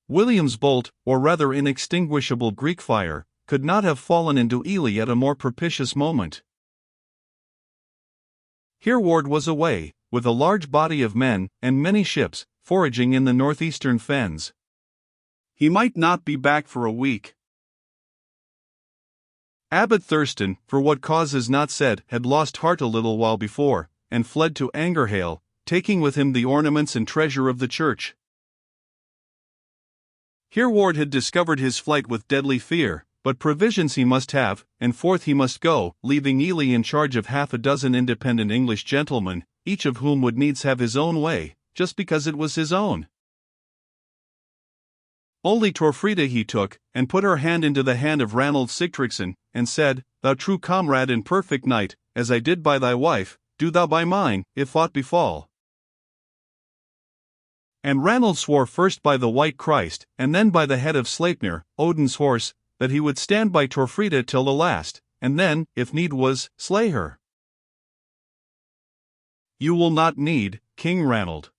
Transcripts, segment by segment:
William's bolt, or rather inextinguishable Greek fire, could not have fallen into Ely at a more propitious moment. Hereward was away, with a large body of men, and many ships, foraging in the northeastern fens. He might not be back for a week. Abbot Thurston, for what cause is not said, had lost heart a little while before, and fled to Anger, taking with him the ornaments and treasure of the church. Hereward had discovered his flight with deadly fear, but provisions he must have, and forth he must go, leaving Ely in charge of half a dozen independent English gentlemen, each of whom would needs have his own way, just because it was his own. Only Torfrida he took, and put her hand into the hand of Ranald Sigtrygson, and said, "Thou true comrade and perfect knight, as I did by thy wife, do thou by mine, if aught befall." And Ranald swore first by the White Christ, and then by the head of Sleipnir, Odin's horse, that he would stand by Torfrida till the last, and then, if need was, slay her. "You will not need, King Ranald."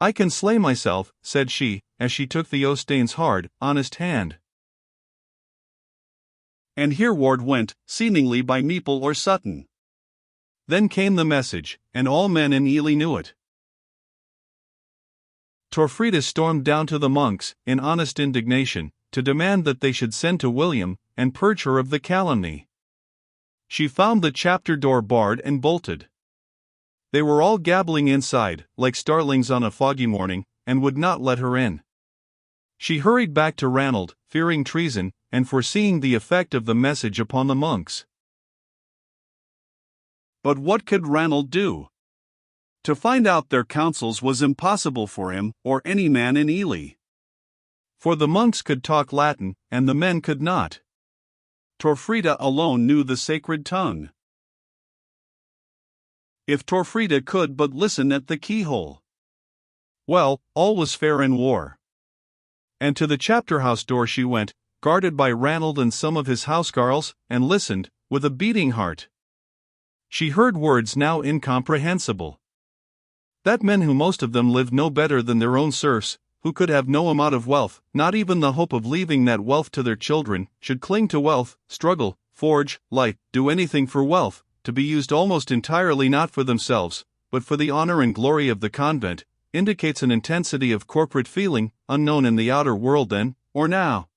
"I can slay myself," said she, as she took the Ostane's hard, honest hand. And Hereward went, seemingly by Meeple or Sutton. Then came the message, and all men in Ely knew it. Torfrida stormed down to the monks, in honest indignation, to demand that they should send to William, and purge her of the calumny. She found the chapter door barred and bolted. They were all gabbling inside, like starlings on a foggy morning, and would not let her in. She hurried back to Ranald, fearing treason, and foreseeing the effect of the message upon the monks. But what could Ranald do? To find out their counsels was impossible for him, or any man in Ely. For the monks could talk Latin, and the men could not. Torfrida alone knew the sacred tongue. If Torfrida could but listen at the keyhole! Well, all was fair in war. And to the chapter house door she went, guarded by Ranald and some of his housecarls, and listened, with a beating heart. She heard words now incomprehensible. That men who most of them lived no better than their own serfs, who could have no amount of wealth, not even the hope of leaving that wealth to their children, should cling to wealth, struggle, forge, light, do anything for wealth, to be used almost entirely not for themselves, but for the honor and glory of the convent, indicates an intensity of corporate feeling, unknown in the outer world then, or now.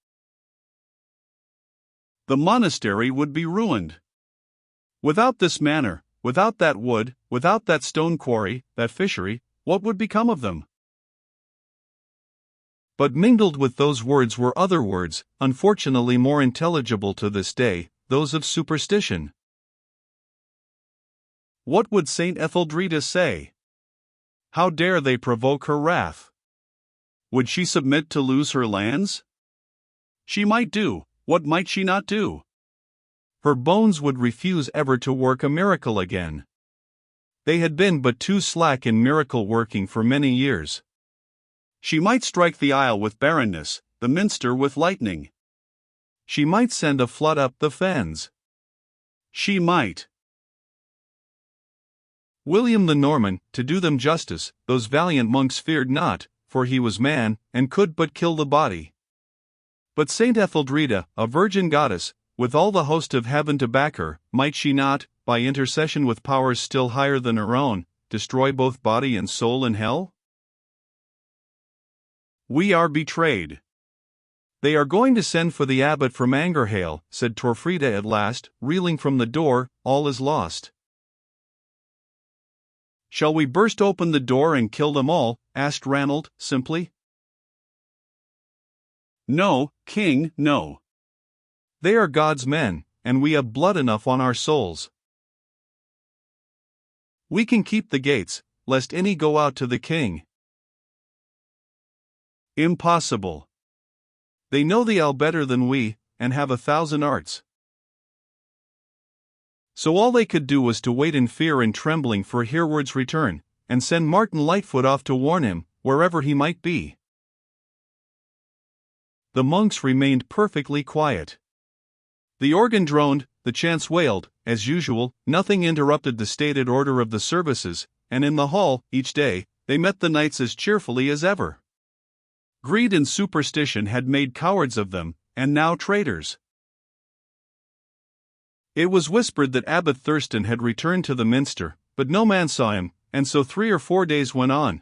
The monastery would be ruined. Without this manor, without that wood, without that stone quarry, that fishery, what would become of them? But mingled with those words were other words, unfortunately more intelligible to this day, those of superstition. What would Saint Etheldreda say? How dare they provoke her wrath? Would she submit to lose her lands? She might do, what might she not do? Her bones would refuse ever to work a miracle again. They had been but too slack in miracle working for many years. She might strike the Isle with barrenness, the Minster with lightning. She might send a flood up the fens. She might. William the Norman, to do them justice, those valiant monks feared not, for he was man, and could but kill the body. But Saint Etheldreda, a virgin goddess, with all the host of heaven to back her, might she not, by intercession with powers still higher than her own, destroy both body and soul in hell? We are betrayed. They are going to send for the abbot from Anger, said Torfrida at last, reeling from the door. All is lost. Shall we burst open the door and kill them all? Asked Ranald, simply. No, King, no. They are God's men, and we have blood enough on our souls. We can keep the gates, lest any go out to the king. Impossible. They know the Al better than we, and have 1,000 arts. So all they could do was to wait in fear and trembling for Hereward's return, and send Martin Lightfoot off to warn him, wherever he might be. The monks remained perfectly quiet. The organ droned, the chants wailed, as usual, nothing interrupted the stated order of the services, and in the hall, each day, they met the knights as cheerfully as ever. Greed and superstition had made cowards of them, and now traitors. It was whispered that Abbot Thurston had returned to the minster, but no man saw him, and so 3 or 4 days went on.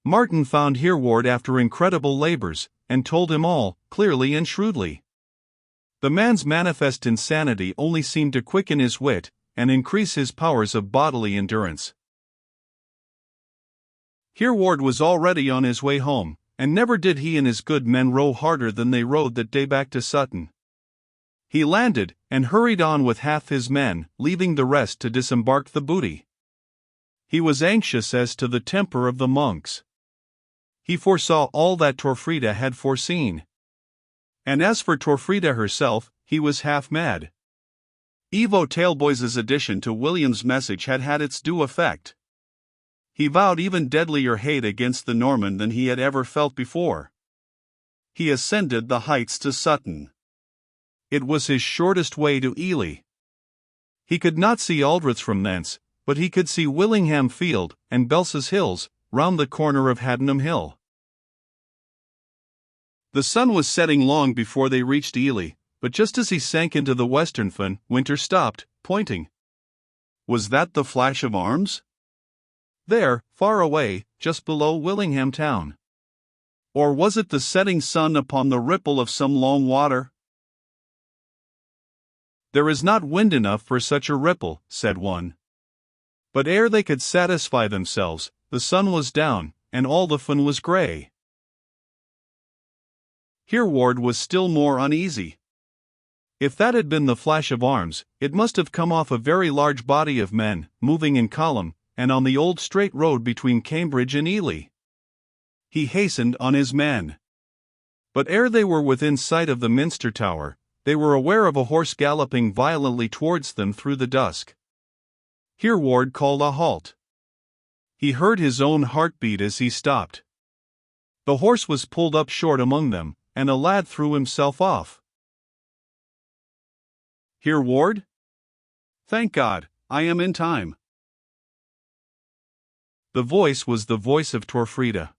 Martin found Hereward after incredible labors, and told him all, clearly and shrewdly. The man's manifest insanity only seemed to quicken his wit, and increase his powers of bodily endurance. Hereward was already on his way home, and never did he and his good men row harder than they rowed that day back to Sutton. He landed, and hurried on with half his men, leaving the rest to disembark the booty. He was anxious as to the temper of the monks. He foresaw all that Torfrida had foreseen. And as for Torfrida herself, he was half mad. Ivo Taleboys' addition to William's message had had its due effect. He vowed even deadlier hate against the Norman than he had ever felt before. He ascended the heights to Sutton. It was his shortest way to Ely. He could not see Aldrich from thence, but he could see Willingham Field, and Belsa's Hills, round the corner of Haddenham Hill. The sun was setting long before they reached Ely, but just as he sank into the western fen, Winter stopped, pointing. Was that the flash of arms? There, far away, just below Willingham town. Or was it the setting sun upon the ripple of some long water? There is not wind enough for such a ripple, said one. But ere they could satisfy themselves, the sun was down, and all the fen was grey. Hereward was still more uneasy. If that had been the flash of arms, it must have come off a very large body of men, moving in column, and on the old straight road between Cambridge and Ely. He hastened on his men. But ere they were within sight of the minster tower, they were aware of a horse galloping violently towards them through the dusk. Hereward called a halt. He heard his own heart beat as he stopped. The horse was pulled up short among them, and a lad threw himself off. Hereward? Thank God, I am in time. The voice was the voice of Torfrida.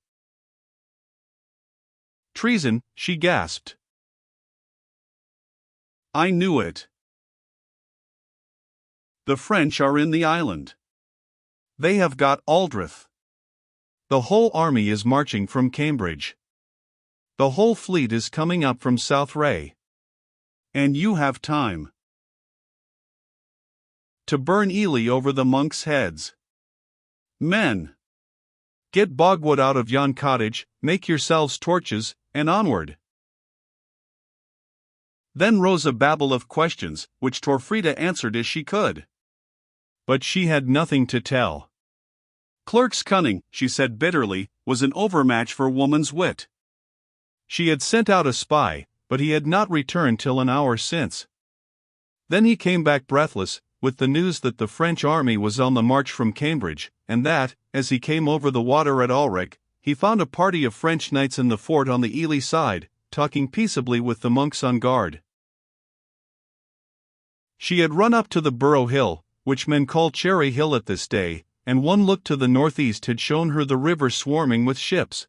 Treason, she gasped. I knew it. The French are in the island. They have got Aldrich. The whole army is marching from Cambridge. The whole fleet is coming up from Southray. And you have time to burn Ely over the monks' heads. Men! Get bogwood out of yon cottage, make yourselves torches, and onward. Then rose a babble of questions, which Torfrida answered as she could. But she had nothing to tell. Clerk's cunning, she said bitterly, was an overmatch for woman's wit. She had sent out a spy, but he had not returned till an hour since. Then he came back breathless, with the news that the French army was on the march from Cambridge, and that, as he came over the water at Alrich, he found a party of French knights in the fort on the Ely side, talking peaceably with the monks on guard. She had run up to the Borough Hill, which men call Cherry Hill at this day, and one look to the northeast had shown her the river swarming with ships.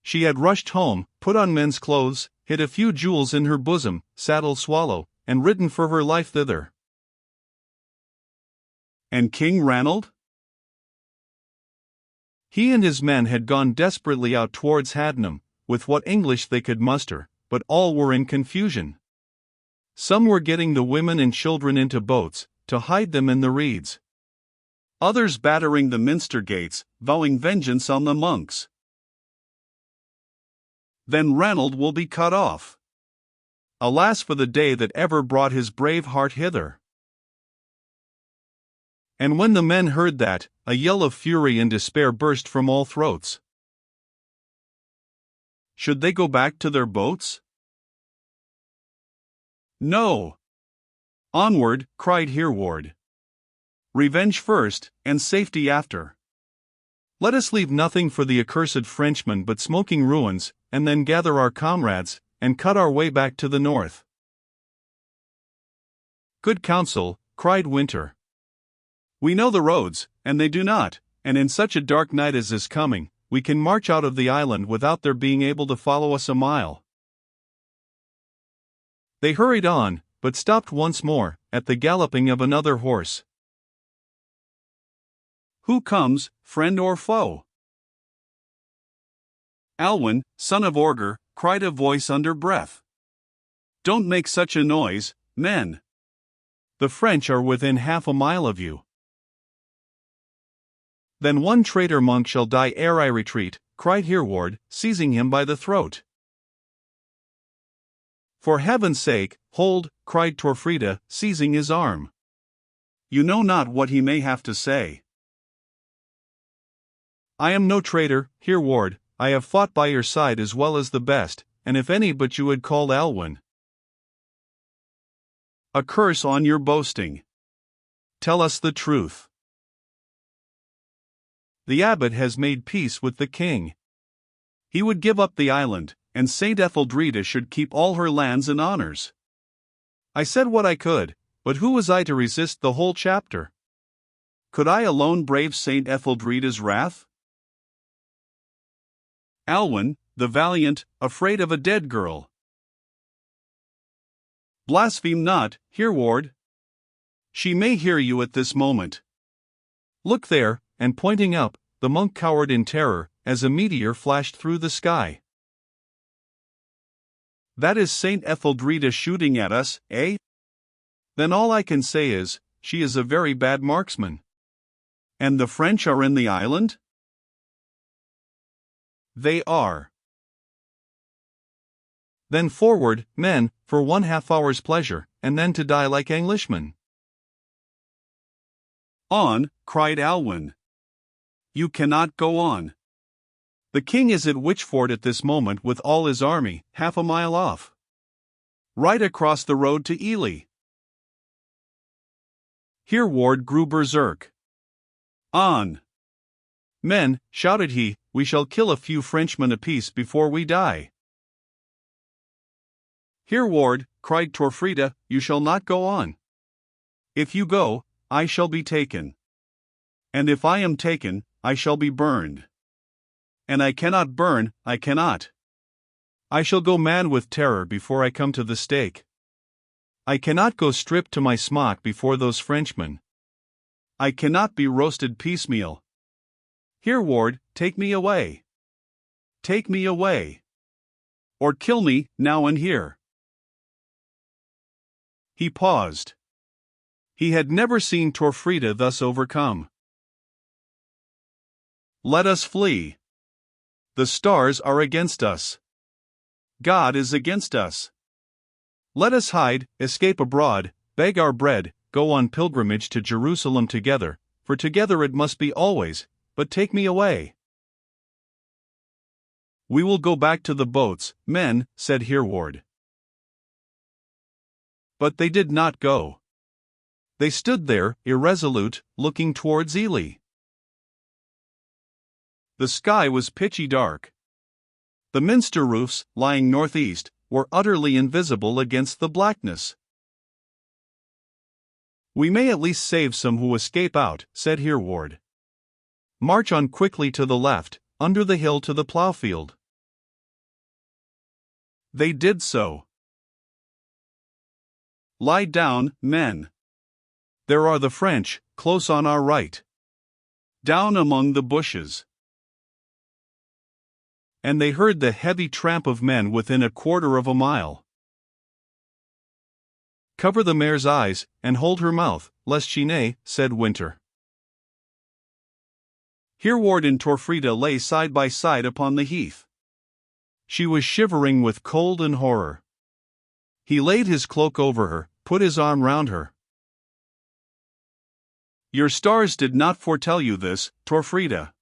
She had rushed home, put on men's clothes, hid a few jewels in her bosom, saddle swallow, and ridden for her life thither. And King Ranald? He and his men had gone desperately out towards Haddenham, with what English they could muster, but all were in confusion. Some were getting the women and children into boats, to hide them in the reeds. Others battering the minster gates, vowing vengeance on the monks. Then Ranald will be cut off. Alas for the day that ever brought his brave heart hither. And when the men heard that, a yell of fury and despair burst from all throats. Should they go back to their boats? No. Onward, cried Hereward. Revenge first, and safety after. Let us leave nothing for the accursed Frenchmen but smoking ruins, and then gather our comrades, and cut our way back to the north. Good counsel, cried Winter. We know the roads, and they do not, and in such a dark night as is coming, we can march out of the island without their being able to follow us a mile." They hurried on, but stopped once more, at the galloping of another horse. "Who comes, friend or foe?" "Alwyn, son of Orger," cried a voice under breath. "Don't make such a noise, men. The French are within half a mile of you." "Then one traitor monk shall die ere I retreat," cried Hereward, seizing him by the throat. "For heaven's sake, hold," cried Torfrida, seizing his arm. "You know not what he may have to say." "I am no traitor, Hereward. I have fought by your side as well as the best, and if any but you had called Alwyn." "A curse on your boasting. Tell us the truth." "The abbot has made peace with the king. He would give up the island, and Saint Etheldreda should keep all her lands and honors. I said what I could, but who was I to resist the whole chapter? Could I alone brave Saint Etheldreda's wrath? Alwyn, the valiant, afraid of a dead girl. Blaspheme not, Hereward. She may hear you at this moment. Look there," and pointing up, the monk cowered in terror, as a meteor flashed through the sky. "That is Saint Etheldreda shooting at us, eh? Then all I can say is, she is a very bad marksman. And the French are in the island?" "They are." "Then forward, men, for 1/2 hour's pleasure, and then to die like Englishmen." "On," cried Alwyn. "You cannot go on. The king is at Wychford at this moment with all his army, half a mile off. Right across the road to Ely." Hereward grew berserk. "On! Men," shouted he, "we shall kill a few Frenchmen apiece before we die." "Hereward," cried Torfrida, "you shall not go on. If you go, I shall be taken. And if I am taken, I shall be burned. And I cannot burn, I cannot. I shall go mad with terror before I come to the stake. I cannot go stripped to my smock before those Frenchmen. I cannot be roasted piecemeal. Hereward, take me away. Take me away. Or kill me, now and here." He paused. He had never seen Torfrida thus overcome. "Let us flee. The stars are against us. God is against us. Let us hide, escape abroad, beg our bread, go on pilgrimage to Jerusalem together, for together it must be always, but take me away." "We will go back to the boats, men," said Hereward. But they did not go. They stood there, irresolute, looking towards Ely. The sky was pitchy dark. The minster roofs, lying northeast, were utterly invisible against the blackness. "We may at least save some who escape out," said Hereward. "March on quickly to the left, under the hill to the ploughfield." They did so. "Lie down, men. There are the French, close on our right. Down among the bushes." And they heard the heavy tramp of men within 1/4 of a mile. "Cover the mare's eyes, and hold her mouth, lest she neigh," said Winter. Hereward and Torfrida lay side by side upon the heath. She was shivering with cold and horror. He laid his cloak over her, put his arm round her. "Your stars did not foretell you this, Torfrida."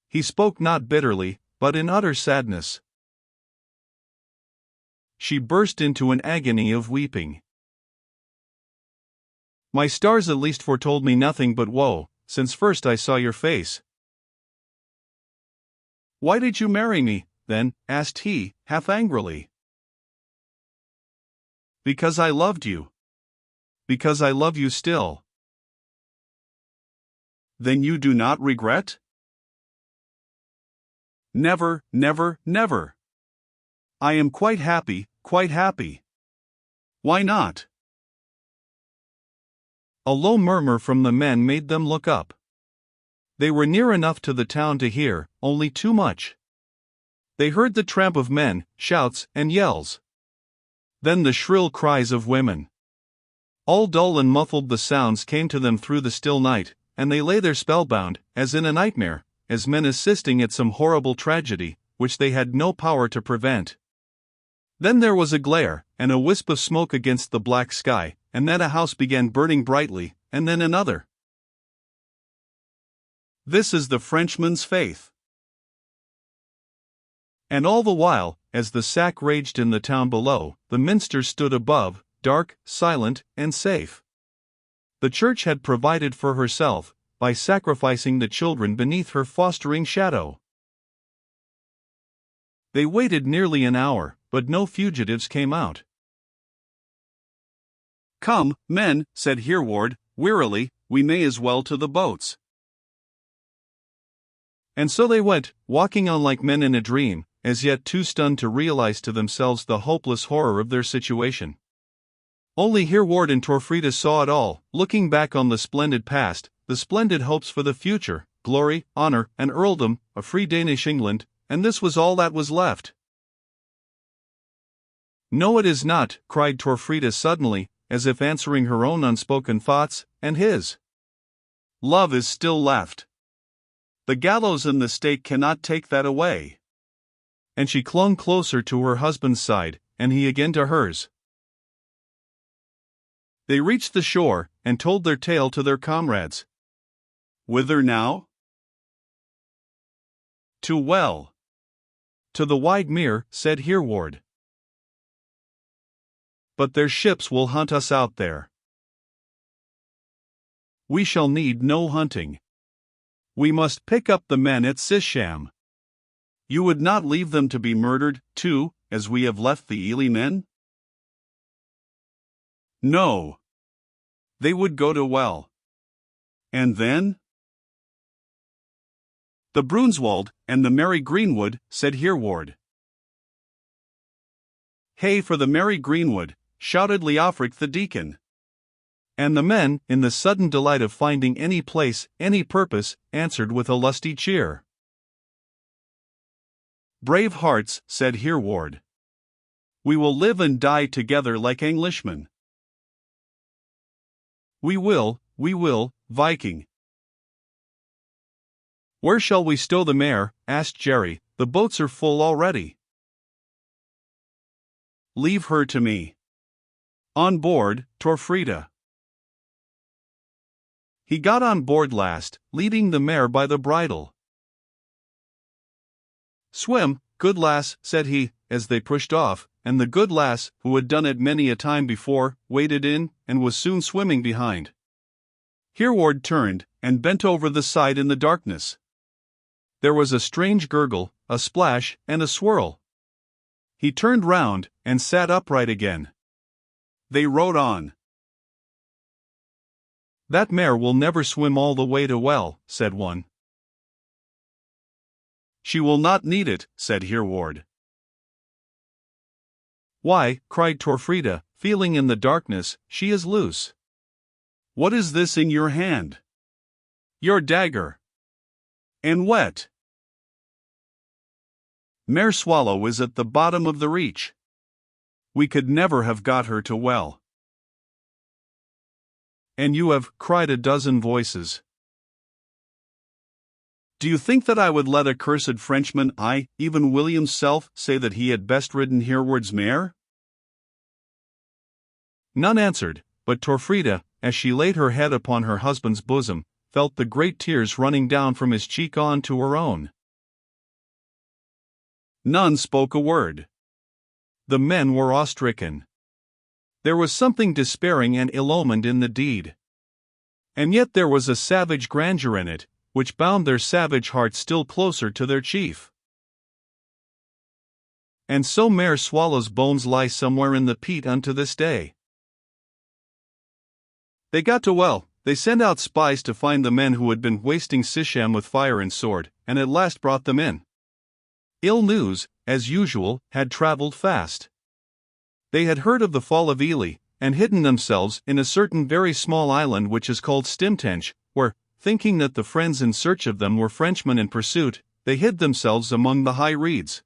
He spoke not bitterly, but in utter sadness. She burst into an agony of weeping. "My stars at least foretold me nothing but woe, since first I saw your face." "Why did you marry me, then?" asked he, half angrily. "Because I loved you. Because I love you still." "Then you do not regret?" Never, never, never. I am quite happy, quite happy. Why not? A low murmur from the men made them look up. They were near enough to the town to hear, only too much. They heard the tramp of men, shouts, and yells. Then the shrill cries of women. All dull and muffled the sounds came to them through the still night, and they lay there spellbound, as in a nightmare, as men assisting at some horrible tragedy, which they had no power to prevent. Then there was a glare, and a wisp of smoke against the black sky, and then a house began burning brightly, and then another. This is the Frenchman's faith. And all the while, as the sack raged in the town below, the minster stood above, dark, silent, and safe. The church had provided for herself, by sacrificing the children beneath her fostering shadow. They waited nearly an hour, but no fugitives came out. "Come, men," said Hereward, wearily, "we may as well to the boats." And so they went, walking on like men in a dream, as yet too stunned to realize to themselves the hopeless horror of their situation. Only Hereward and Torfrida saw it all, looking back on the splendid past, the splendid hopes for the future, glory, honor, and earldom, a free Danish England, and this was all that was left. "No, it is not," cried Torfrida suddenly, as if answering her own unspoken thoughts, and his. "Love is still left. The gallows and the stake cannot take that away." And she clung closer to her husband's side, and he again to hers. They reached the shore, and told their tale to their comrades. "Whither now?" "To well. To the wide mere," said Hereward. "But their ships will hunt us out there." "We shall need no hunting. We must pick up the men at Sisham." "You would not leave them to be murdered, too, as we have left the Ely men?" "No. They would go to well." "And then?" "The Brunswold, and the Merry Greenwood," said Hereward. "Hey for the Merry Greenwood," shouted Leofric the deacon. And the men, in the sudden delight of finding any place, any purpose, answered with a lusty cheer. "Brave hearts," said Hereward. "We will live and die together like Englishmen." We will, Viking." "Where shall we stow the mare?" asked Jerry. "The boats are full already." "Leave her to me. On board, Torfrida." He got on board last, leading the mare by the bridle. "Swim, good lass," said he, as they pushed off, and the good lass, who had done it many a time before, waded in, and was soon swimming behind. Hereward turned, and bent over the side in the darkness. There was a strange gurgle, a splash, and a swirl. He turned round, and sat upright again. They rode on. "That mare will never swim all the way to well," said one. "She will not need it," said Hereward. "Why," cried Torfrida, feeling in the darkness, "she is loose." "What is this in your hand?" "Your dagger." "And wet." "Mare Swallow is at the bottom of the reach. We could never have got her to well." "And you have," cried a dozen voices. "Do you think that I would let a cursed Frenchman, I, even William's self, say that he had best ridden Hereward's mare?" None answered, but Torfrida, as she laid her head upon her husband's bosom, felt the great tears running down from his cheek on to her own. None spoke a word. The men were awe-stricken. There was something despairing and ill-omened in the deed. And yet there was a savage grandeur in it, which bound their savage hearts still closer to their chief. And so Mare Swallow's bones lie somewhere in the peat unto this day. They got to well, they sent out spies to find the men who had been wasting Sisham with fire and sword, and at last brought them in. Ill news, as usual, had travelled fast. They had heard of the fall of Ely, and hidden themselves in a certain very small island which is called Stimtench, where, thinking that the friends in search of them were Frenchmen in pursuit, they hid themselves among the high reeds.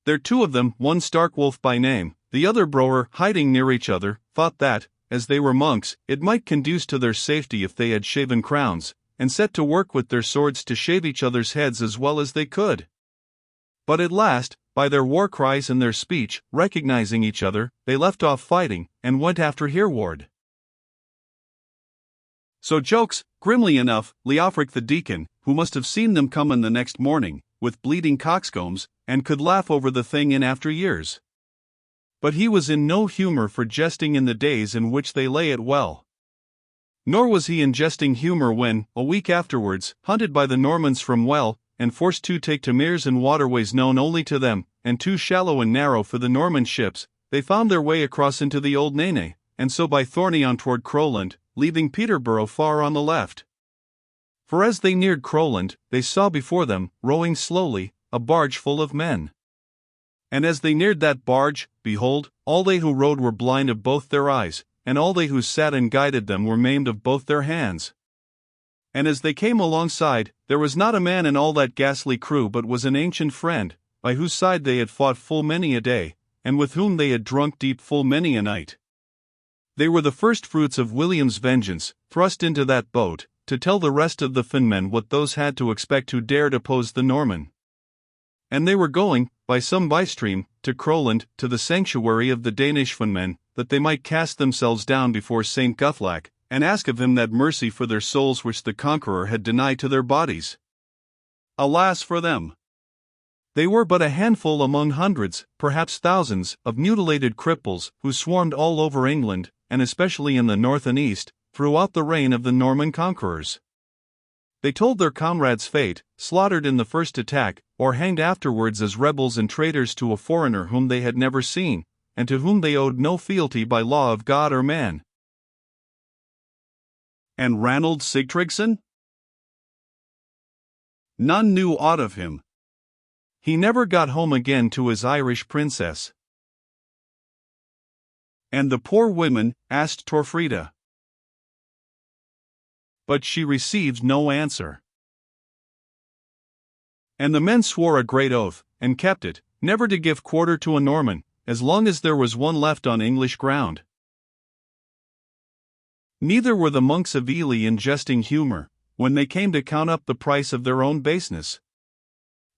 There 2 of them, one Starkwolf by name, the other Broer, hiding near each other, thought that, as they were monks, it might conduce to their safety if they had shaven crowns, and set to work with their swords to shave each other's heads as well as they could. But at last, by their war cries and their speech, recognizing each other, they left off fighting, and went after Hereward. So Jokes, grimly enough, Leofric the deacon, who must have seen them coming the next morning, with bleeding coxcombs, and could laugh over the thing in after years. But he was in no humor for jesting in the days in which they lay at well. Nor was he in jesting humor when, a week afterwards, hunted by the Normans from Well, and forced to take to meres and waterways known only to them, and too shallow and narrow for the Norman ships, they found their way across into the Old Nene, and so by Thorney on toward Crowland, leaving Peterborough far on the left. For as they neared Crowland, they saw before them, rowing slowly, a barge full of men. And as they neared that barge, behold, all they who rowed were blind of both their eyes, and all they who sat and guided them were maimed of both their hands. And as they came alongside, there was not a man in all that ghastly crew but was an ancient friend, by whose side they had fought full many a day, and with whom they had drunk deep full many a night. They were the first fruits of William's vengeance, thrust into that boat, to tell the rest of the Fenmen what those had to expect who dared oppose the Norman. And they were going, by some bystream, to Crowland, to the sanctuary of the Danish Fenmen, that they might cast themselves down before Saint Guthlac, and ask of him that mercy for their souls which the conqueror had denied to their bodies. Alas for them! They were but a handful among hundreds, perhaps thousands, of mutilated cripples, who swarmed all over England, and especially in the north and east, throughout the reign of the Norman conquerors. They told their comrades' fate, slaughtered in the first attack, or hanged afterwards as rebels and traitors to a foreigner whom they had never seen, and to whom they owed no fealty by law of God or man. And Ranald Sigtrygson? None knew aught of him. He never got home again to his Irish princess. And the poor women asked Torfrida. But she received no answer. And the men swore a great oath, and kept it, never to give quarter to a Norman, as long as there was one left on English ground. Neither were the monks of Ely in jesting humor, when they came to count up the price of their own baseness.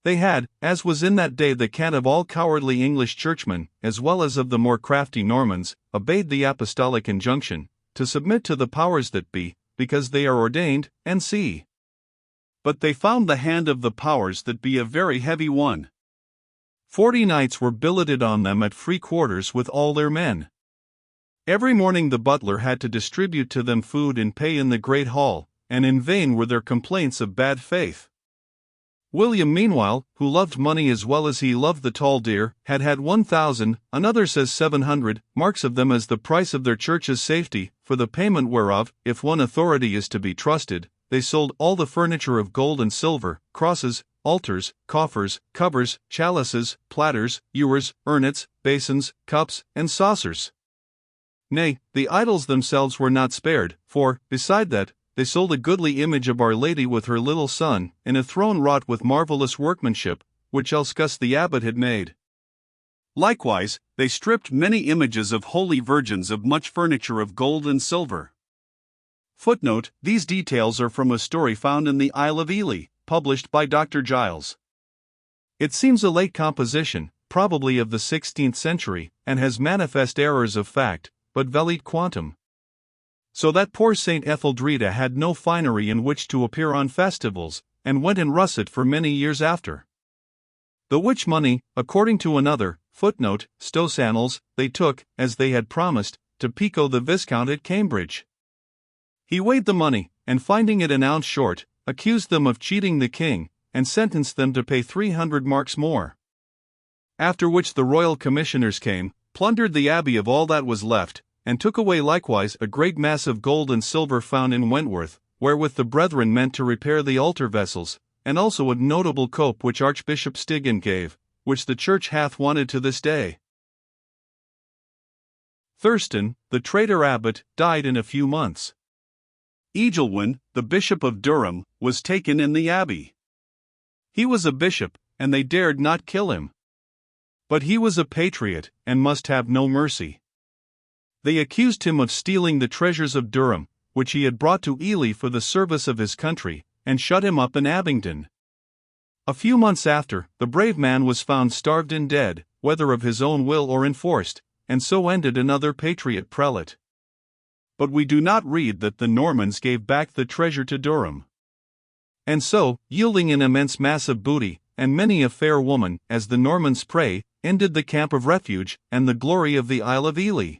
They had, as was in that day the cant of all cowardly English churchmen, as well as of the more crafty Normans, obeyed the apostolic injunction, to submit to the powers that be, because they are ordained, and see. But they found the hand of the powers that be a very heavy one. 40 knights were billeted on them at free quarters with all their men. Every morning the butler had to distribute to them food and pay in the great hall, and in vain were their complaints of bad faith. William meanwhile, who loved money as well as he loved the tall deer, had had 1,000, another says 700, marks of them as the price of their church's safety, for the payment whereof, if one authority is to be trusted, they sold all the furniture of gold and silver, crosses, altars, coffers, covers, chalices, platters, ewers, urnets, basins, cups, and saucers. Nay, the idols themselves were not spared, for, beside that, they sold a goodly image of Our Lady with her little son, in a throne wrought with marvellous workmanship, which Elscus the abbot had made. Likewise, they stripped many images of holy virgins of much furniture of gold and silver. Footnote: these details are from a story found in the Isle of Ely, published by Dr. Giles. It seems a late composition, probably of the 16th century, and has manifest errors of fact, but velit quantum. So that poor Saint Etheldreda had no finery in which to appear on festivals, and went in russet for many years after. The which money, according to another, footnote, Stowe's Annals, they took, as they had promised, to Pico the Viscount at Cambridge. He weighed the money, and finding it an ounce short, accused them of cheating the king, and sentenced them to pay 300 marks more. After which the royal commissioners came, plundered the abbey of all that was left, and took away likewise a great mass of gold and silver found in Wentworth, wherewith the brethren meant to repair the altar vessels, and also a notable cope which Archbishop Stigand gave, which the Church hath wanted to this day. Thurston, the traitor abbot, died in a few months. Egelwin, the Bishop of Durham, was taken in the abbey. He was a bishop, and they dared not kill him. But he was a patriot, and must have no mercy. They accused him of stealing the treasures of Durham, which he had brought to Ely for the service of his country, and shut him up in Abingdon. A few months after, the brave man was found starved and dead, whether of his own will or enforced, and so ended another patriot prelate. But we do not read that the Normans gave back the treasure to Durham. And so, yielding an immense mass of booty, and many a fair woman, as the Normans' prey, ended the camp of refuge, and the glory of the Isle of Ely.